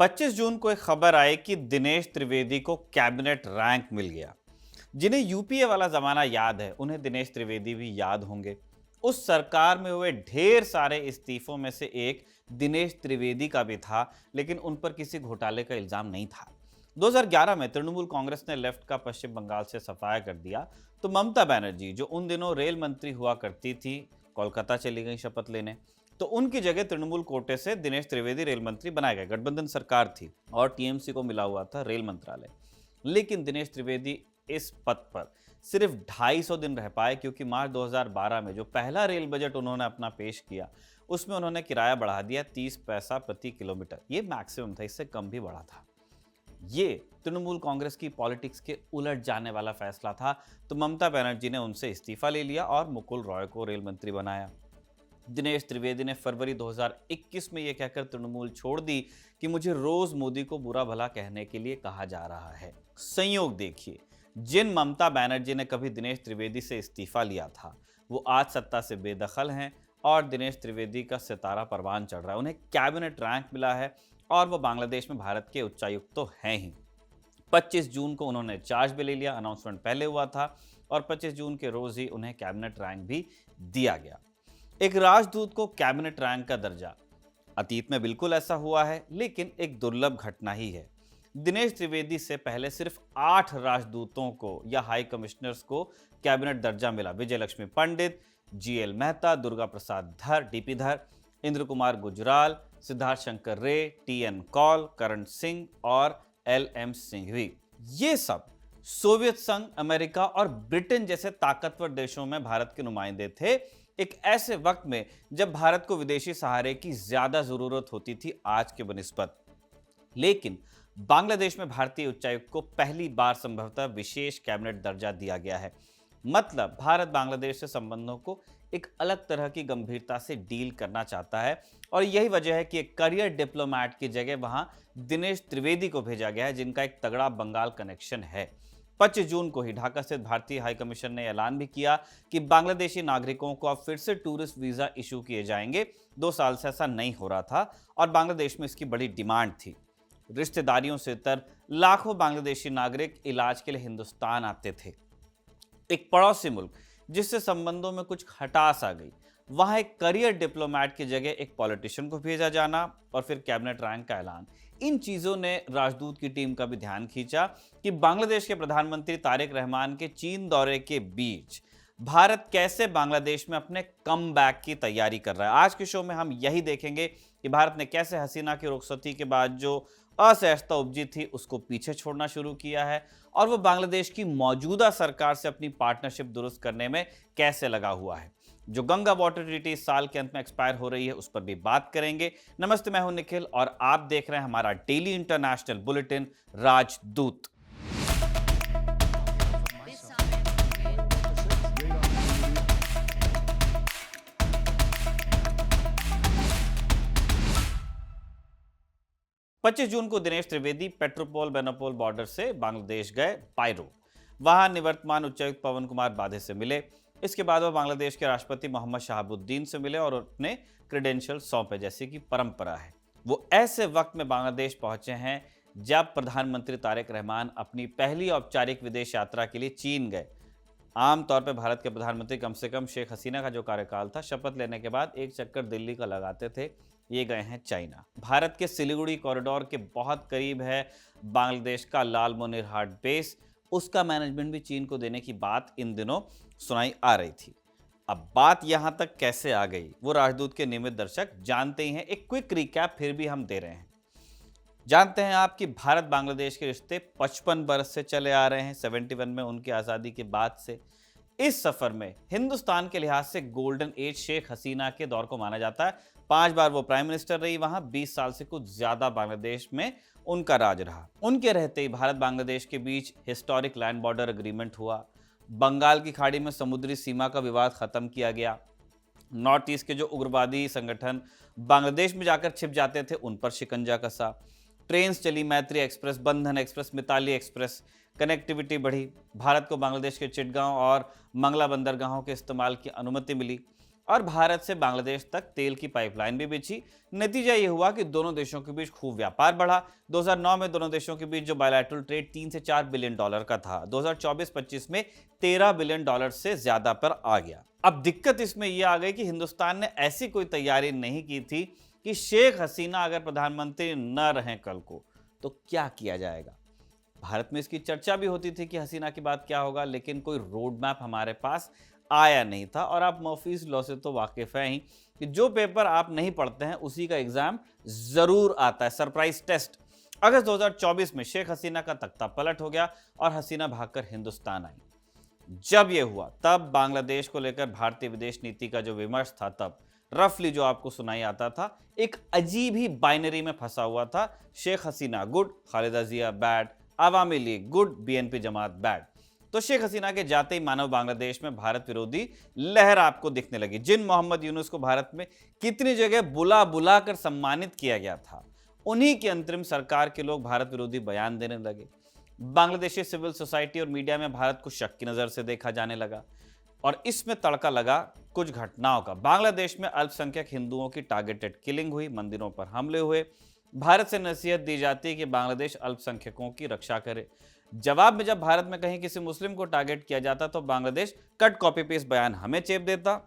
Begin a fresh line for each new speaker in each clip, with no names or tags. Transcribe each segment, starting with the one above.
25 जून को एक खबर आई कि दिनेश त्रिवेदी को कैबिनेट रैंक मिल गया। जिन्हें यूपीए वाला जमाना याद है, उन्हें दिनेश त्रिवेदी भी याद होंगे। उस सरकार में हुए ढेर सारे इस्तीफों में से एक दिनेश त्रिवेदी का भी था, लेकिन उन पर किसी घोटाले का इल्जाम नहीं था। 2011 में तृणमूल कांग्रेस ने लेफ्ट का पश्चिम बंगाल से सफाया कर दिया, तो ममता बनर्जी, जो उन दिनों रेल मंत्री हुआ करती थी, कोलकाता चली गई शपथ लेने। तो उनकी जगह तृणमूल कोटे से दिनेश त्रिवेदी रेल मंत्री बनाए गए। गठबंधन सरकार थी और टीएमसी को मिला हुआ था रेल मंत्रालय। लेकिन दिनेश त्रिवेदी इस पद पर सिर्फ 250 दिन रह पाए, क्योंकि मार्च 2012 में जो पहला रेल बजट उन्होंने अपना पेश किया, उसमें उन्होंने किराया बढ़ा दिया 30 पैसा प्रति किलोमीटर। ये मैक्सिमम था, इससे कम भी बढ़ा था। ये तृणमूल कांग्रेस की पॉलिटिक्स के उलट जाने वाला फैसला था। तो ममता बनर्जी ने उनसे इस्तीफा ले लिया और मुकुल रॉय को रेल मंत्री बनाया। दिनेश त्रिवेदी ने फरवरी 2021 में यह कहकर तृणमूल छोड़ दी कि मुझे रोज मोदी को बुरा भला कहने के लिए कहा जा रहा है। संयोग देखिए, जिन ममता बनर्जी ने कभी दिनेश त्रिवेदी से इस्तीफा लिया था, वो आज सत्ता से बेदखल हैं और दिनेश त्रिवेदी का सितारा परवान चढ़ रहा है। उन्हें कैबिनेट रैंक मिला है और वो बांग्लादेश में भारत के उच्चायुक्त तो हैं ही। 25 जून को उन्होंने चार्ज भी ले लिया, अनाउंसमेंट पहले हुआ था और 25 जून के रोज ही उन्हें कैबिनेट रैंक भी दिया गया। एक राजदूत को कैबिनेट रैंक का दर्जा, अतीत में बिल्कुल ऐसा हुआ है, लेकिन एक दुर्लभ घटना ही है। दिनेश त्रिवेदी से पहले सिर्फ 8 राजदूतों को या हाई कमिश्नर्स को कैबिनेट दर्जा मिला। विजय लक्ष्मी पंडित, जीएल मेहता, दुर्गा प्रसाद धर, डीपी धर, इंद्र कुमार गुजराल, सिद्धार्थ शंकर रे, टीएन कौल, करण सिंह और एलएम सिंघवी। ये सब सोवियत संघ, अमेरिका और ब्रिटेन जैसे ताकतवर देशों में भारत के नुमाइंदे थे, एक ऐसे वक्त में जब भारत को विदेशी सहारे की ज्यादा जरूरत होती थी आज के बनिस्बत। लेकिन बांग्लादेश में भारतीय उच्चायुक्त को पहली बार संभवतः विशेष कैबिनेट दर्जा दिया गया है। मतलब भारत बांग्लादेश से संबंधों को एक अलग तरह की गंभीरता से डील करना चाहता है और यही वजह है कि एक करियर डिप्लोमेट की जगह वहां दिनेश त्रिवेदी को भेजा गया है, जिनका एक तगड़ा बंगाल कनेक्शन है। 25 जून को ही ढाका स्थित भारतीय हाई कमीशन ने ऐलान भी किया कि बांग्लादेशी नागरिकों को अब फिर से टूरिस्ट वीजा इशू किए जाएंगे। 2 साल से ऐसा नहीं हो रहा था और बांग्लादेश में इसकी बड़ी डिमांड थी। रिश्तेदारियों से तर लाखों बांग्लादेशी नागरिक इलाज के लिए हिंदुस्तान आते थे। एक पड़ोसी मुल्क जिससे संबंधों में कुछ खटास आ गई, वहां एक करियर डिप्लोमेट की जगह एक पॉलिटिशियन को भेजा जाना और फिर कैबिनेट रैंक का ऐलान, इन चीजों ने राजदूत की टीम का भी ध्यान खींचा कि बांग्लादेश के प्रधानमंत्री तारिक रहमान के चीन दौरे के बीच भारत कैसे बांग्लादेश में अपने कम बैक की तैयारी कर रहा है। आज के शो में हम यही देखेंगे कि भारत ने कैसे हसीना की रुखसती के बाद जो असहजता उपजी थी उसको पीछे छोड़ना शुरू किया है और वो बांग्लादेश की मौजूदा सरकार से अपनी पार्टनरशिप दुरुस्त करने में कैसे लगा हुआ है। जो गंगा वाटर ट्रीटी इस साल के अंत में एक्सपायर हो रही है, उस पर भी बात करेंगे। नमस्ते, मैं हूं निखिल और आप देख रहे हैं हमारा डेली इंटरनेशनल बुलेटिन राजदूत। पच्चीस जून को दिनेश त्रिवेदी पेट्रोपोल बेनापोल बॉर्डर से बांग्लादेश गए पायरो। वहां निवर्तमान उच्चायुक्त पवन कुमार बाधे से मिले। इसके बाद वह बांग्लादेश के राष्ट्रपति मोहम्मद शहाबुद्दीन से मिले और अपने क्रेडेंशियल सौंपे, जैसे कि परंपरा है। वो ऐसे वक्त में बांग्लादेश पहुंचे हैं जब प्रधानमंत्री तारिक रहमान अपनी पहली औपचारिक विदेश यात्रा के लिए चीन गए। आमतौर पर भारत के प्रधानमंत्री कम से कम शेख हसीना का जो कार्यकाल था, शपथ लेने के बाद एक चक्कर दिल्ली का लगाते थे। ये गए हैं चाइना। भारत के सिलीगुड़ी कॉरिडोर के बहुत करीब है बांग्लादेश का लालमोनिरहाट बेस। उसका मैनेजमेंट भी चीन को देने की बात इन दिनों सुनाई आ रही थी। अब बात यहां तक कैसे आ गई, वो राजदूत के नियमित दर्शक जानते ही हैं। एक क्विक रिकैप फिर भी हम दे रहे हैं। जानते हैं आप कि भारत बांग्लादेश के रिश्ते 55 बरस से चले आ रहे हैं, 71 में उनकी आज़ादी के बाद से। इस सफर में हिंदुस्तान के लिहाज से गोल्डन एज शेख हसीना के दौर को माना जाता है। 5 बार वो प्राइम मिनिस्टर रही वहां, 20 साल से कुछ ज्यादा बांग्लादेश में उनका राज रहा। उनके रहते ही भारत बांग्लादेश के बीच हिस्टोरिक लैंड बॉर्डर एग्रीमेंट हुआ। बंगाल की खाड़ी में समुद्री सीमा का विवाद खत्म किया गया। नॉर्थ ईस्ट के जो उग्रवादी संगठन बांग्लादेश में जाकर छिप जाते थे, उन पर शिकंजा कसा। ट्रेन चली, मैत्री एक्सप्रेस, बंधन एक्सप्रेस, मिताली एक्सप्रेस, कनेक्टिविटी बढ़ी। भारत को बांग्लादेश के चिटगांव और मंगला बंदरगाहों के इस्तेमाल की अनुमति मिली। और भारत से बांग्लादेश तक तेल की पाइपलाइन भी बिछी। नतीजा ये हुआ कि दोनों देशों के बीच खूब व्यापार बढ़ा। 2009 में दोनों देशों के बीच जो बायलैटरल ट्रेड 3 से 4 बिलियन डॉलर का था, 2024-25 में 13 बिलियन डॉलर से ज्यादा पर आ गया। अब दिक्कत इसमें यह आ गई कि हिंदुस्तान ने ऐसी कोई तैयारी नहीं की थी कि शेख हसीना अगर प्रधानमंत्री न रहें कल को तो क्या किया जाएगा। भारत में इसकी चर्चा भी होती थी कि हसीना की बात क्या होगा, लेकिन कोई रोड मैप हमारे पास आया नहीं था। और आप मॉफीज लॉ से तो वाकिफ हैं ही कि जो पेपर आप नहीं पढ़ते हैं उसी का एग्जाम जरूर आता है, सरप्राइज टेस्ट। अगस्त 2024 में शेख हसीना का तख्ता पलट हो गया और हसीना भागकर हिंदुस्तान आई। जब यह हुआ तब बांग्लादेश को लेकर भारतीय विदेश नीति का जो विमर्श था, तब रफली जो आपको सुनाई आता था, एक अजीब ही बाइनरी में फंसा हुआ था। Sheikh Hasina good, Khaleda Zia bad, Awami League good, BNP Jamaat bad. तो शेख हसीना के जाते ही मानव बांग्लादेश में भारत विरोधी लहर आपको दिखने लगी। जिन मोहम्मद यूनुस को भारत में कितनी जगह बुला बुला कर सम्मानित किया गया था, उन्हीं की अंतरिम सरकार के लोग भारत विरोधी बयान देने लगे। बांग्लादेशी सिविल सोसाइटी और मीडिया में भारत को शक की नजर से देखा जाने लगा और इसमें तड़का लगा कुछ घटनाओं का। बांग्लादेश में अल्पसंख्यक हिंदुओं की टारगेटेड किलिंग हुई, मंदिरों पर हमले हुए। भारत से नसीहत दी जाती है कि बांग्लादेश अल्पसंख्यकों की रक्षा करे। जवाब में जब भारत में कहीं किसी मुस्लिम को टारगेट किया जाता तो बांग्लादेश कट कॉपी पेस्ट बयान हमें चेप देता,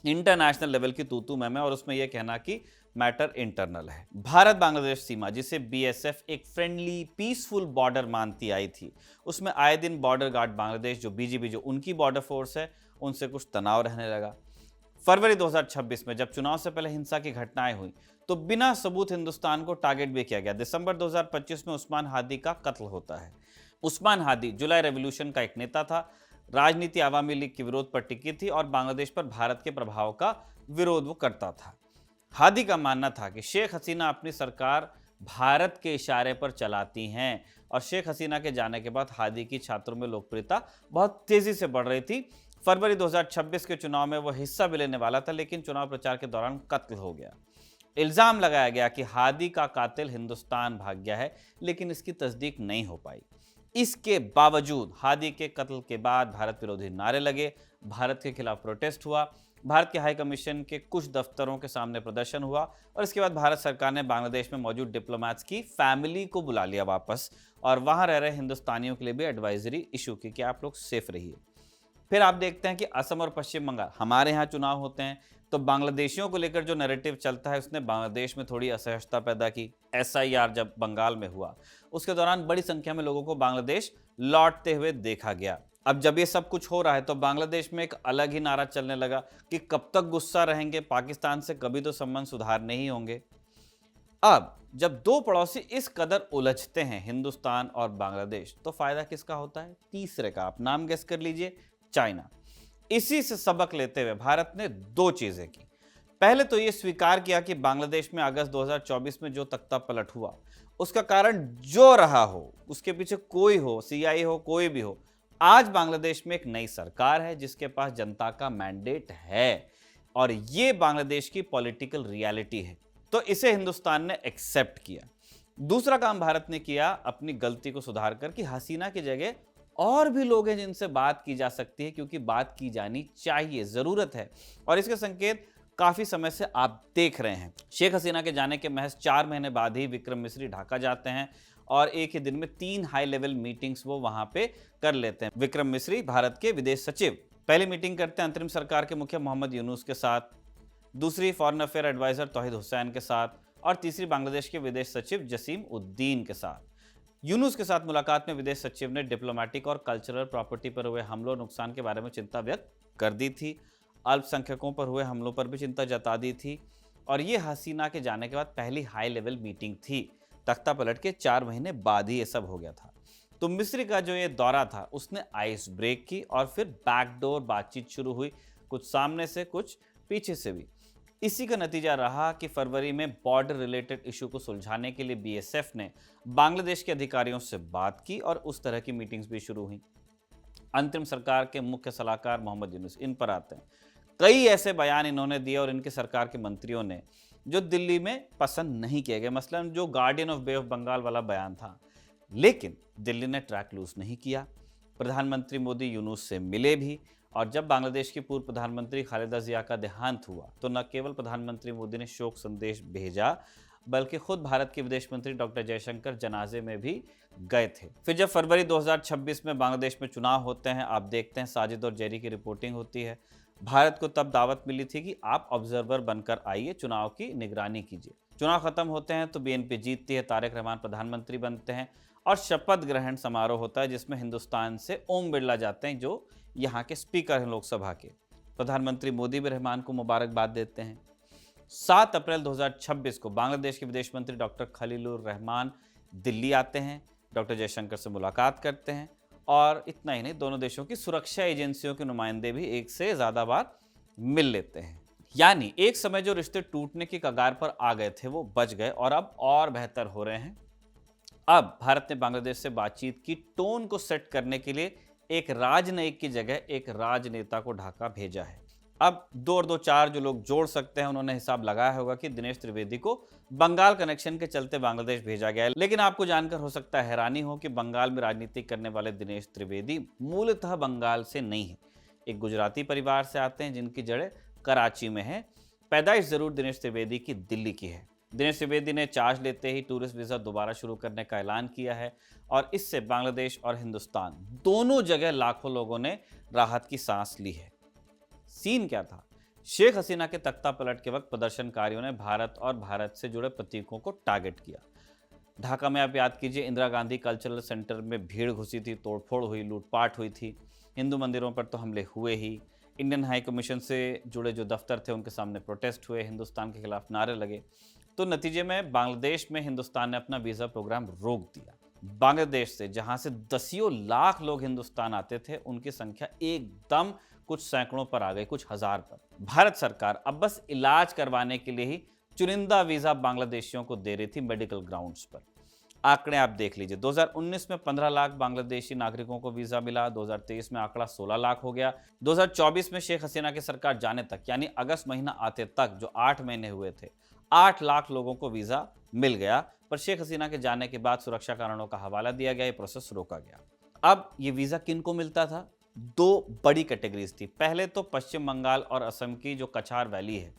इंटरनेशनल लेवल की तू मैं, और उसमें यह कहना कि मैटर इंटरनल है। भारत बांग्लादेश सीमा, जिसे बीएसएफ एक फ्रेंडली पीसफुल बॉर्डर मानती आई थी, उसमें आए दिन बॉर्डर गार्ड बांग्लादेश जो बीजीबी जो उनकी बॉर्डर फोर्स है, उनसे कुछ तनाव रहने लगा। फरवरी 2026 में जब चुनाव से पहले हिंसा की घटनाएं हुई तो बिना सबूत हिंदुस्तान को टारगेट भी किया गया। दिसंबर 2025 में उस्मान हादी का कत्ल होता है। उस्मान हादी जुलाई रेवोल्यूशन का एक नेता था। राजनीति आवामी लीग के विरोध पर टिकी थी और बांग्लादेश पर भारत के प्रभाव का विरोध वो करता था। हादी का मानना था कि शेख हसीना अपनी सरकार भारत के इशारे पर चलाती हैं और शेख हसीना के जाने के बाद हादी की छात्रों में लोकप्रियता बहुत तेजी से बढ़ रही थी। फरवरी 2026 के चुनाव में वो हिस्सा भी लेने वाला था, लेकिन चुनाव प्रचार के दौरान कत्ल हो गया। इल्जाम लगाया गया कि हादी का कातिल हिंदुस्तान भाग गया है, लेकिन इसकी तस्दीक नहीं हो पाई। इसके बावजूद हादी के कत्ल के बाद भारत विरोधी नारे लगे, भारत के खिलाफ प्रोटेस्ट हुआ, भारत के हाई कमीशन के कुछ दफ्तरों के सामने प्रदर्शन हुआ और इसके बाद भारत सरकार ने बांग्लादेश में मौजूद डिप्लोमैट्स की फैमिली को बुला लिया वापस और वहां रह रहे हिंदुस्तानियों के लिए भी एडवाइजरी इशू की कि आप लोग सेफ रहिए। फिर आप देखते हैं कि असम और पश्चिम बंगाल, हमारे यहाँ चुनाव होते हैं तो बांग्लादेशियों को लेकर जो नैरेटिव चलता है उसने बांग्लादेश में थोड़ी असहजता पैदा की। एसआईआर जब बंगाल में हुआ उसके दौरान बड़ी संख्या में लोगों को बांग्लादेश लौटते हुए देखा गया। अब जब ये सब कुछ हो रहा है तो बांग्लादेश में एक अलग ही नारा चलने लगा कि कब तक गुस्सा रहेंगे, पाकिस्तान से कभी तो संबंध सुधारने ही होंगे। अब जब दो पड़ोसी इस कदर उलझते हैं, हिंदुस्तान और बांग्लादेश, तो फायदा किसका होता है? तीसरे का। आप नाम गेस कर लीजिए, चाइना। इसी से सबक लेते हुए भारत ने दो चीजें की। पहले तो यह स्वीकार किया कि बांग्लादेश में अगस्त 2024 में जो तख्ता पलट हुआ उसका कारण जो रहा हो, उसके पीछे कोई हो, सीआई हो, कोई भी हो, आज बांग्लादेश में एक नई सरकार है जिसके पास जनता का मैंडेट है और ये बांग्लादेश की पॉलिटिकल रियलिटी है, तो इसे हिंदुस्तान ने एक्सेप्ट किया। दूसरा काम भारत ने किया, अपनी गलती को सुधार कर कि हसीना की जगह और भी लोग हैं जिनसे बात की जा सकती है, क्योंकि बात की जानी चाहिए, जरूरत है। और इसके संकेत काफी समय से आप देख रहे हैं। शेख हसीना के जाने के महज 4 महीने बाद ही विक्रम मिस्री ढाका जाते हैं और एक ही दिन में 3 हाई लेवल मीटिंग्स वो वहां पे कर लेते हैं। विक्रम मिस्री भारत के विदेश सचिव पहली मीटिंग करते हैं अंतरिम सरकार के मुखिया मोहम्मद यूनुस के साथ, दूसरी फॉरेन अफेयर एडवाइजर तौहीद हुसैन के साथ और तीसरी बांग्लादेश के विदेश सचिव जसीम उद्दीन के साथ। यूनुस के साथ मुलाकात में विदेश सचिव ने डिप्लोमेटिक और कल्चरल प्रॉपर्टी पर हुए हमलों और नुकसान के बारे में चिंता व्यक्त कर दी थी। अल्पसंख्यकों पर हुए हमलों पर भी चिंता जता दी थी और ये हसीना के जाने के बाद पहली हाई लेवल मीटिंग थी। तख्ता पलट के 4 महीने बाद ही ये सब हो गया था। तो मिस्री का जो ये दौरा था उसने आइस ब्रेक की और फिर बैकडोर बातचीत शुरू हुई, कुछ सामने से कुछ पीछे से भी। इसी का नतीजा रहा कि फरवरी में बॉर्डर रिलेटेड इशू को सुलझाने के लिए बीएसएफ ने बांग्लादेश के अधिकारियों से बात की और उस तरह की मीटिंग्स भी शुरू हुई। अंतरिम सरकार के मुख्य सलाहकार मोहम्मद यूनुस, इन पर आते हैं। कई ऐसे बयान इन्होंने दिए और इनकी सरकार के मंत्रियों ने जो दिल्ली में पसंद नहीं किए गए, मसलन जो guardian of bay of Bengal वाला बयान था, लेकिन दिल्ली ने ट्रैक लूज नहीं किया। प्रधानमंत्री मोदी यूनुस से मिले भी और जब बांग्लादेश की पूर्व प्रधानमंत्री खालिदा जिया का देहांत हुआ तो न केवल प्रधानमंत्री मोदी ने शोक संदेश भेजा, बल्कि खुद भारत के विदेश मंत्री डॉक्टर जयशंकर जनाजे में भी गए थे। फिर जब फरवरी 2026 में बांग्लादेश में चुनाव होते हैं, आप देखते हैं साजिद और जेरी की रिपोर्टिंग होती है। भारत को तब दावत मिली थी कि आप ऑब्जर्वर बनकर आइए, चुनाव की निगरानी कीजिए। चुनाव खत्म होते हैं तो बीएनपी जीतती है, तारिक रहमान प्रधानमंत्री बनते हैं और शपथ ग्रहण समारोह होता है जिसमें हिंदुस्तान से ओम बिरला जाते हैं, जो यहाँ के स्पीकर हैं लोकसभा के। प्रधानमंत्री मोदी भी रहमान को मुबारकबाद देते हैं। 7 अप्रैल 2026 को बांग्लादेश के विदेश मंत्री डॉक्टर खलीलुर रहमान दिल्ली आते हैं, डॉक्टर जयशंकर से मुलाकात करते हैं और इतना ही नहीं, दोनों देशों की सुरक्षा एजेंसियों के नुमाइंदे भी एक से ज़्यादा बार मिल लेते हैं। यानी एक समय जो रिश्ते टूटने की कगार पर आ गए थे वो बच गए और अब और बेहतर हो रहे हैं। अब भारत ने बांग्लादेश से बातचीत की टोन को सेट करने के लिए एक राजनयिक की जगह एक राजनेता को ढाका भेजा है। अब 2 और 2 4 जो लोग जोड़ सकते हैं उन्होंने हिसाब लगाया होगा कि दिनेश त्रिवेदी को बंगाल कनेक्शन के चलते बांग्लादेश भेजा गया है। लेकिन आपको जानकर हो सकता है हैरानी हो कि बंगाल में राजनीति करने वाले दिनेश त्रिवेदी मूलतः बंगाल से नहीं है, एक गुजराती परिवार से आते हैं जिनकी जड़ें कराची में है। पैदाइश जरूर दिनेश त्रिवेदी की दिल्ली की है। दिनेश त्रिवेदी ने चार्ज लेते ही टूरिस्ट वीज़ा दोबारा शुरू करने का ऐलान किया है और इससे बांग्लादेश और हिंदुस्तान दोनों जगह लाखों लोगों ने राहत की सांस ली है। सीन क्या था? शेख हसीना के तख्ता पलट के वक्त प्रदर्शनकारियों ने भारत और भारत से जुड़े प्रतीकों को टारगेट किया। ढाका में आप याद कीजिए, इंदिरा गांधी कल्चरल सेंटर में भीड़ घुसी थी, तोड़फोड़ हुई, लूटपाट हुई थी। हिंदू मंदिरों पर तो हमले हुए ही। इंडियन हाई कमीशन से जुड़े जो दफ्तर थे उनके सामने प्रोटेस्ट हुए, हिंदुस्तान के खिलाफ नारे लगे। तो नतीजे में बांग्लादेश में हिंदुस्तान ने अपना वीज़ा प्रोग्राम रोक दिया। बांग्लादेश से जहां से दसियों लाख लोग हिंदुस्तान आते थे, उनकी संख्या एकदम कुछ सैकड़ों पर आ गई, कुछ हजार पर। भारत सरकार अब बस इलाज करवाने के लिए ही चुनिंदा वीज़ा बांग्लादेशियों को दे रही थी मेडिकल ग्राउंड्स पर। आंकड़े आप देख लीजिए, 2019 में 15 लाख बांग्लादेशी नागरिकों को वीज़ा मिला, 2023 में आंकड़ा 16 लाख हो गया। 2024 में शेख हसीना की सरकार जाने तक, यानी अगस्त महीना आते तक जो 8 महीने हुए थे, 8 लाख लोगों को वीज़ा मिल गया। पर शेख हसीना के जाने के बाद सुरक्षा कारणों का हवाला दिया गया, ये प्रोसेस रोका गया। अब ये वीज़ा किन को मिलता था? 2 बड़ी कैटेगरीज थी। पहले तो पश्चिम बंगाल और असम की जो कछार वैली है,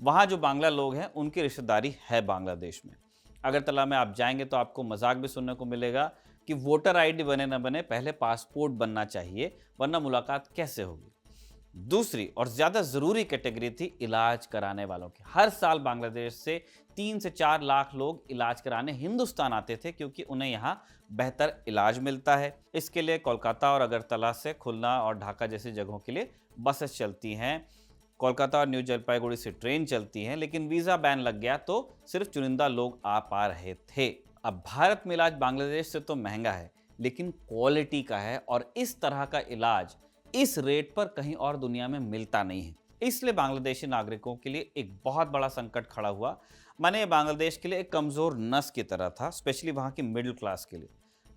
वहाँ जो बांग्ला लोग हैं उनकी रिश्तेदारी है बांग्लादेश में। अगरतला में आप जाएंगे तो आपको मजाक भी सुनने को मिलेगा कि वोटर आईडी बने न बने, पहले पासपोर्ट बनना चाहिए, वरना मुलाकात कैसे होगी। दूसरी और ज़्यादा ज़रूरी कैटेगरी थी इलाज कराने वालों की। हर साल बांग्लादेश से 3 से 4 लाख लोग इलाज कराने हिंदुस्तान आते थे, क्योंकि उन्हें यहाँ बेहतर इलाज मिलता है। इसके लिए कोलकाता और अगरतला से खुलना और ढाका जैसी जगहों के लिए बसेस चलती हैं, कोलकाता और न्यू जलपाईगुड़ी से ट्रेन चलती हैं। लेकिन वीज़ा बैन लग गया तो सिर्फ चुनिंदा लोग आ पा रहे थे। अब भारत में इलाज बांग्लादेश से तो महंगा है, लेकिन क्वालिटी का है और इस तरह का इलाज इस रेट पर कहीं और दुनिया में मिलता नहीं है। इसलिए बांग्लादेशी नागरिकों के लिए एक बहुत बड़ा संकट खड़ा हुआ। माने बांग्लादेश के लिए एक कमज़ोर नस की तरह था, स्पेशली वहाँ की मिडिल क्लास के लिए।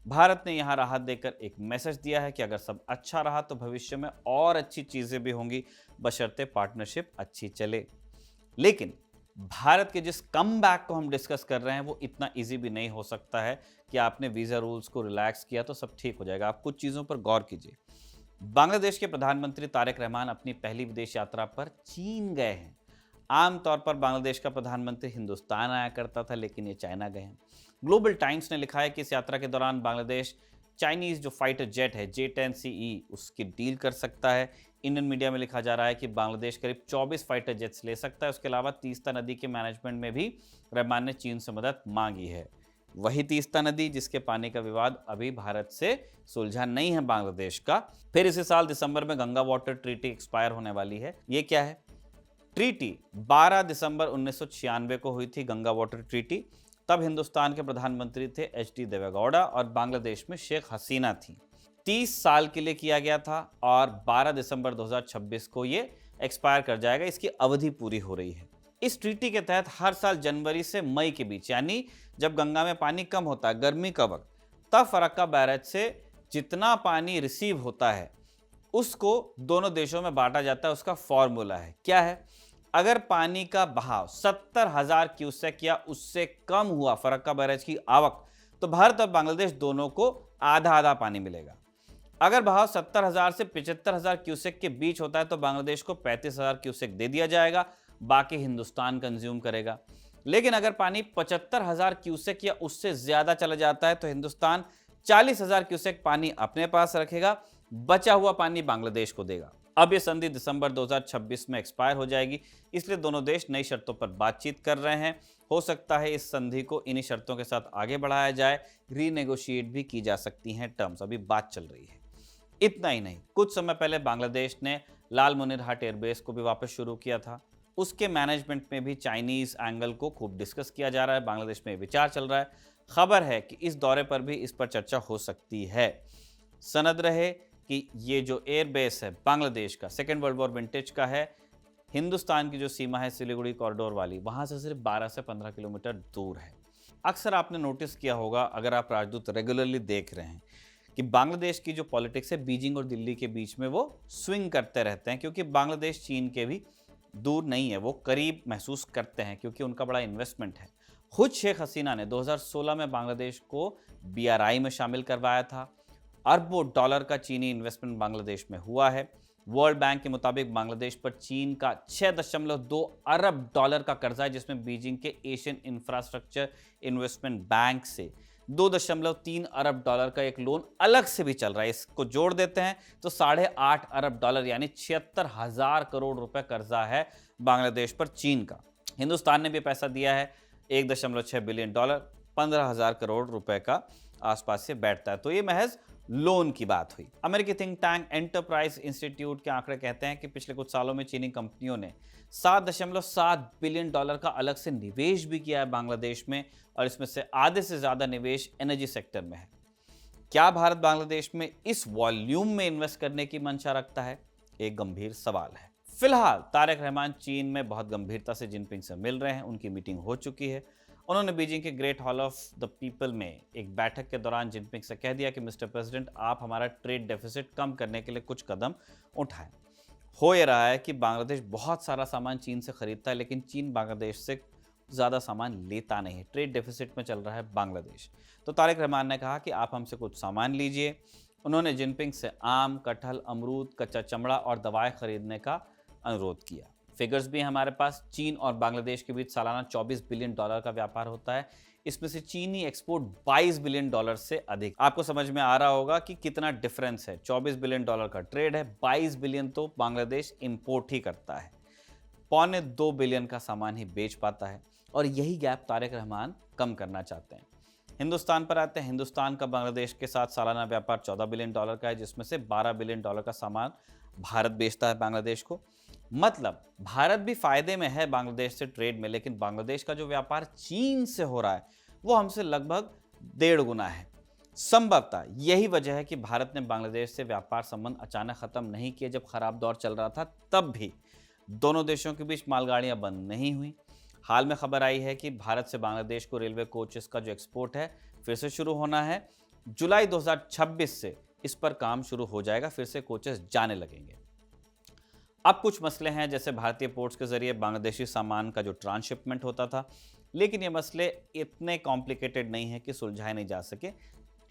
भारत ने यहाँ राहत देकर एक मैसेज दिया है कि अगर सब अच्छा रहा तो भविष्य में और अच्छी चीज़ें भी होंगी, बशर्ते पार्टनरशिप अच्छी चले। लेकिन भारत के जिस कम बैक को हम डिस्कस कर रहे हैं वो इतना इजी भी नहीं हो सकता है कि आपने वीज़ा रूल्स को रिलैक्स किया तो सब ठीक हो जाएगा। आप कुछ चीज़ों पर गौर कीजिए। बांग्लादेश के प्रधानमंत्री तारिक रहमान अपनी पहली विदेश यात्रा पर चीन गए हैं। आमतौर पर बांग्लादेश का प्रधानमंत्री हिंदुस्तान आया करता था, लेकिन ये चाइना गए हैं। ग्लोबल टाइम्स ने लिखा है कि इस यात्रा के दौरान बांग्लादेश चाइनीज़ जो फाइटर जेट है J-10CE उसकी डील कर सकता है। इंडियन मीडिया में लिखा जा रहा है कि बांग्लादेश करीब 24 फाइटर जेट्स ले सकता है। उसके अलावा तीस्ता नदी के मैनेजमेंट में भी रहमान ने चीन से मदद मांगी है। वही तीस्ता नदी जिसके पानी का विवाद अभी भारत से सुलझा नहीं है बांग्लादेश का। फिर इसी साल दिसंबर में गंगा वाटर ट्रीटी एक्सपायर होने वाली है। ये क्या है? ट्रीटी 12 दिसंबर 1996 को हुई थी, गंगा वाटर ट्रीटी। तब हिंदुस्तान के प्रधानमंत्री थे HD देवेगौड़ा और बांग्लादेश में शेख हसीना थी। 30 साल के लिए किया गया था और 12 दिसंबर 2026 को ये एक्सपायर कर जाएगा। इसकी अवधि पूरी हो रही है। इस ट्रीटी के तहत हर साल जनवरी से मई के बीच, यानी जब गंगा में पानी कम होता है, गर्मी का वक्त, तब फरक्का बैरेज से जितना पानी रिसीव होता है उसको दोनों देशों में बांटा जाता है। उसका फॉर्मूला है, क्या है? अगर पानी का बहाव 70,000 क्यूसेक या उससे कम हुआ फरक्का बैरेज की आवक, तो भारत और बांग्लादेश दोनों को आधा आधा पानी मिलेगा। अगर बहाव 70,000 से 75,000 क्यूसेक के बीच होता है तो बांग्लादेश को 35,000 क्यूसेक दे दिया जाएगा, बाकी हिंदुस्तान कंज्यूम करेगा। लेकिन अगर पानी 75,000 क्यूसेक या उससे ज्यादा चला जाता है तो हिंदुस्तान 40,000 क्यूसेक पानी अपने पास रखेगा, बचा हुआ पानी बांग्लादेश को देगा। अब यह संधि दिसंबर 2026 में एक्सपायर हो जाएगी, इसलिए दोनों देश नई शर्तों पर बातचीत कर रहे हैं। हो सकता है इस संधि को इन्हीं शर्तों के साथ आगे बढ़ाया जाए, रीनेगोशिएट भी की जा सकती हैं टर्म्स, अभी बात चल रही है। इतना ही नहीं, कुछ समय पहले बांग्लादेश ने लाल मुनिरहाट एयरबेस को भी वापस शुरू किया था। उसके मैनेजमेंट में भी चाइनीज एंगल को खूब डिस्कस किया जा रहा है, बांग्लादेश में विचार चल रहा है। खबर है कि इस दौरे पर भी इस पर चर्चा हो सकती है। सनद रहे कि ये जो एयरबेस है बांग्लादेश का सेकेंड वर्ल्ड वॉर विंटेज का है। हिंदुस्तान की जो सीमा है सिलीगुड़ी कॉरिडोर वाली, वहां से सिर्फ 12 से 15 किलोमीटर दूर है। अक्सर आपने नोटिस किया होगा, अगर आप राजदूत रेगुलरली देख रहे हैं, कि बांग्लादेश की जो पॉलिटिक्स है बीजिंग और दिल्ली के बीच में वो स्विंग करते रहते हैं, क्योंकि बांग्लादेश चीन के भी दूर नहीं है, वो करीब महसूस करते हैं क्योंकि उनका बड़ा इन्वेस्टमेंट है। खुद शेख हसीना ने 2016 में बांग्लादेश को BRI में शामिल करवाया था। अरबों डॉलर का चीनी इन्वेस्टमेंट बांग्लादेश में हुआ है। वर्ल्ड बैंक के मुताबिक बांग्लादेश पर चीन का 6.2 अरब डॉलर का कर्जा है, जिसमें बीजिंग के एशियन इंफ्रास्ट्रक्चर इन्वेस्टमेंट बैंक से 2.3 अरब डॉलर का एक लोन अलग से भी चल रहा है। इसको जोड़ देते हैं तो 8.5 अरब डॉलर यानी 76,000 करोड़ रुपए कर्जा है बांग्लादेश पर चीन का। हिंदुस्तान ने भी पैसा दिया है, 1.6 बिलियन डॉलर, 15,000 करोड़ रुपए का आसपास से बैठता है। तो ये महज लोन की बात हुई। अमेरिकी थिंक टैंक एंटरप्राइज इंस्टीट्यूट के आंकड़े कहते हैं कि पिछले कुछ सालों में चीनी कंपनियों ने 7.7 बिलियन डॉलर का अलग से निवेश भी किया है बांग्लादेश में, और इसमें से आधे से ज्यादा निवेश एनर्जी सेक्टर में है। क्या भारत बांग्लादेश में इस वॉल्यूम में इन्वेस्ट करने की मंशा रखता है? एक गंभीर सवाल है। फिलहाल तारिक रहमान चीन में बहुत गंभीरता से जिनपिंग से मिल रहे हैं, उनकी मीटिंग हो चुकी है। उन्होंने बीजिंग के great hall of the people में एक बैठक के दौरान जिनपिंग से कह दिया कि मिस्टर प्रेसिडेंट, आप हमारा ट्रेड डेफिसिट कम करने के लिए कुछ कदम उठाएं। हो ये रहा है कि बांग्लादेश बहुत सारा सामान चीन से खरीदता है, लेकिन चीन बांग्लादेश से ज़्यादा सामान लेता नहीं है। ट्रेड डेफिसिट में चल रहा है बांग्लादेश। तो तारिक रहमान ने कहा कि आप हमसे कुछ सामान लीजिए। उन्होंने जिनपिंग से आम, कटहल, अमरूद, कच्चा चमड़ा और दवाएं खरीदने का अनुरोध किया। फिगर्स भी हमारे पास। चीन और बांग्लादेश के बीच सालाना 24 बिलियन डॉलर का व्यापार होता है। इसमें से चीनी एक्सपोर्ट 22 बिलियन डॉलर से अधिक। आपको समझ में आ रहा होगा कि कितना डिफरेंस है। 24 बिलियन डॉलर का ट्रेड है, 22 बिलियन तो बांग्लादेश इंपोर्ट ही करता है, 2.25 बिलियन का सामान ही बेच पाता है। और यही गैप तारिक रहमान कम करना चाहते हैं। हिंदुस्तान पर आते हैं। हिंदुस्तान का बांग्लादेश के साथ सालाना व्यापार 14 बिलियन डॉलर का है, जिसमें से 12 बिलियन डॉलर का सामान भारत बेचता है बांग्लादेश को। मतलब भारत भी फायदे में है बांग्लादेश से ट्रेड में, लेकिन बांग्लादेश का जो व्यापार चीन से हो रहा है वो हमसे लगभग 1.5 गुना है। संभवतः यही वजह है कि भारत ने बांग्लादेश से व्यापार संबंध अचानक खत्म नहीं किए। जब खराब दौर चल रहा था तब भी दोनों देशों के बीच मालगाड़ियां बंद नहीं हुई। हाल में खबर आई है कि भारत से बांग्लादेश को रेलवे कोचेस का जो एक्सपोर्ट है फिर से शुरू होना है। जुलाई 2026 से इस पर काम शुरू हो जाएगा, फिर से कोचेस जाने लगेंगे। अब कुछ मसले हैं, जैसे भारतीय पोर्ट्स के जरिए बांग्लादेशी सामान का जो ट्रांसशिपमेंट होता था, लेकिन ये मसले इतने कॉम्प्लिकेटेड नहीं है कि सुलझाए नहीं जा सके।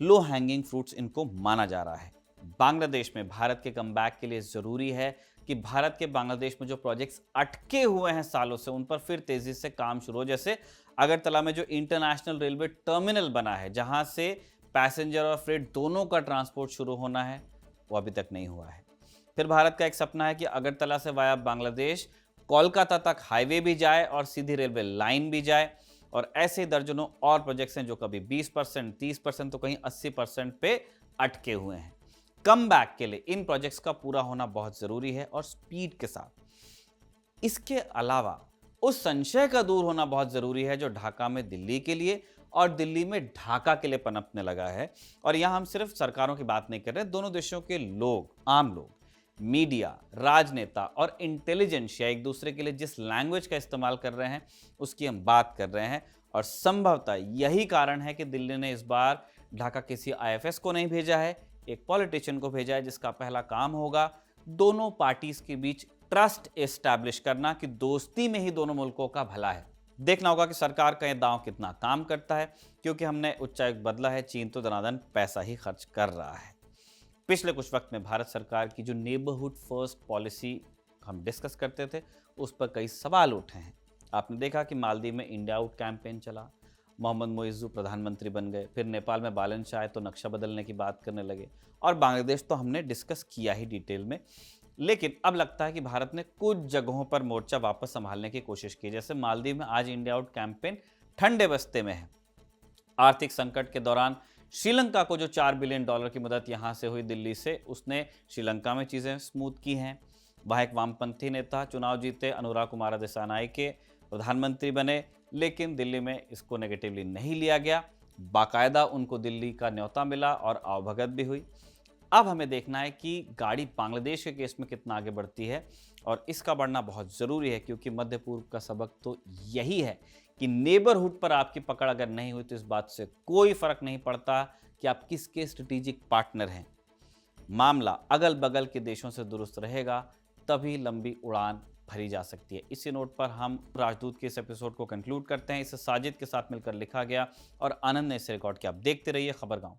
लो हैंगिंग फ्रूट्स इनको माना जा रहा है। बांग्लादेश में भारत के कमबैक के लिए जरूरी है कि भारत के बांग्लादेश में जो प्रोजेक्ट्स अटके हुए हैं सालों से, उन पर फिर तेजी से काम शुरू हो। जैसे अगरतला में जो इंटरनेशनल रेलवे टर्मिनल बना है, जहां से पैसेंजर और फ्रेट दोनों का ट्रांसपोर्ट शुरू होना है, वो अभी तक नहीं हुआ है। फिर भारत का एक सपना है कि अगरतला से वाया बांग्लादेश कोलकाता तक हाईवे भी जाए और सीधी रेलवे लाइन भी जाए। और ऐसे दर्जनों और प्रोजेक्ट्स हैं जो कभी 20%, 30% तो कहीं 80% पे अटके हुए हैं। कम बैक के लिए इन प्रोजेक्ट्स का पूरा होना बहुत जरूरी है, और स्पीड के साथ। इसके अलावा उस संशय का दूर होना बहुत जरूरी है जो ढाका में दिल्ली के लिए और दिल्ली में ढाका के लिए पनपने लगा है। और यहां हम सिर्फ सरकारों की बात नहीं कर रहे, दोनों देशों के लोग, आम लोग, मीडिया, राजनेता और इंटेलिजेंसिया एक दूसरे के लिए जिस लैंग्वेज का इस्तेमाल कर रहे हैं उसकी हम बात कर रहे हैं। और संभवतः यही कारण है कि दिल्ली ने इस बार ढाका किसी IFS को नहीं भेजा है, एक पॉलिटिशियन को भेजा है, जिसका पहला काम होगा दोनों पार्टीज के बीच ट्रस्ट एस्टैब्लिश करना कि दोस्ती में ही दोनों मुल्कों का भला है। देखना होगा कि सरकार का यह दांव कितना काम करता है, क्योंकि हमने उच्चायुक्त बदला है, चीन तो दनादन पैसा ही खर्च कर रहा है। पिछले कुछ वक्त में भारत सरकार की जो नेबरहुड फर्स्ट पॉलिसी हम डिस्कस करते थे, उस पर कई सवाल उठे हैं। आपने देखा कि मालदीव में इंडिया आउट कैंपेन चला, मोहम्मद मोइज़ू प्रधानमंत्री बन गए, फिर नेपाल में बालन शाह आए तो नक्शा बदलने की बात करने लगे, और बांग्लादेश तो हमने डिस्कस किया ही डिटेल में। लेकिन अब लगता है कि भारत ने कुछ जगहों पर मोर्चा वापस संभालने की कोशिश की, जैसे मालदीव में आज इंडिया आउट कैंपेन ठंडे बस्ते में है। आर्थिक संकट के दौरान श्रीलंका को जो $4 बिलियन की मदद यहां से हुई दिल्ली से, उसने श्रीलंका में चीजें स्मूथ की हैं। वहां एक वामपंथी नेता चुनाव जीते, अनुराग कुमार दिसानायके प्रधानमंत्री बने, लेकिन दिल्ली में इसको नेगेटिवली नहीं लिया गया। बाकायदा उनको दिल्ली का न्योता मिला और आवभगत भी हुई। अब हमें देखना है कि गाड़ी बांग्लादेश के केस में कितना आगे बढ़ती है, और इसका बढ़ना बहुत ज़रूरी है, क्योंकि मध्य पूर्व का सबक तो यही है कि नेबरहुड पर आपकी पकड़ अगर नहीं हुई तो इस बात से कोई फर्क नहीं पड़ता कि आप किसके स्ट्रेटेजिक पार्टनर हैं। मामला अगल बगल के देशों से दुरुस्त रहेगा, तभी लंबी उड़ान भरी जा सकती है। इसी नोट पर हम राजदूत के इस एपिसोड को कंक्लूड करते हैं। इसे साजिद के साथ मिलकर लिखा गया और आनंद ने इसे रिकॉर्ड किया। आप देखते रहिए खबरगांव।